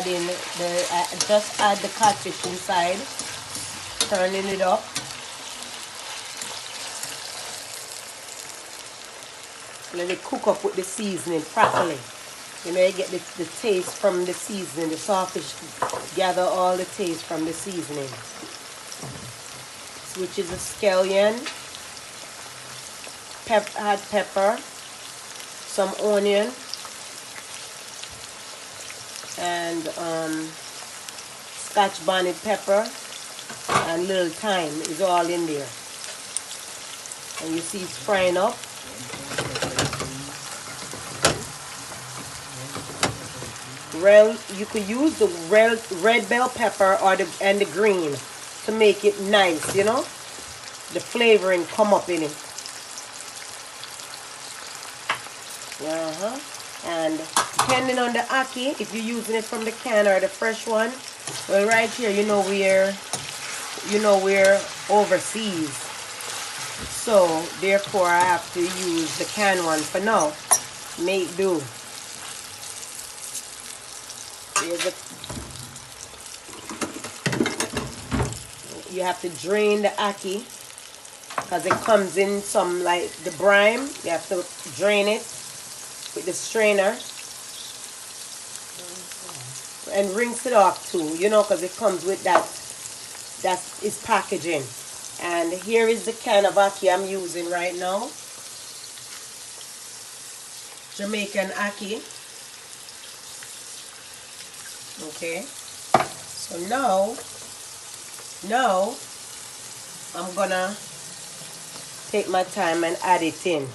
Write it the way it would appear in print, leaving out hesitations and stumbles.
adding just add the codfish inside, turning it up. Let it cook up with the seasoning properly. You know, you get the taste from the seasoning. The saltfish gather all the taste from the seasoning. Which is a scallion, hot pepper, some onion, and Scotch bonnet pepper, and little thyme is all in there. And you see it's frying up. You could use the red bell pepper or the green to make it nice, you know. The flavoring come up in it. And depending on the ackee, if you're using it from the can or the fresh one, well, right here, you know we're overseas, so therefore I have to use the can one for now. Make do. You have to drain the ackee because it comes in some like the brine. You have to drain it with the strainer and rinse it off too, you know, because it comes with that is packaging. And here is the can of ackee I'm using right now. Jamaican ackee. Okay, so now I'm gonna take my time and add it in.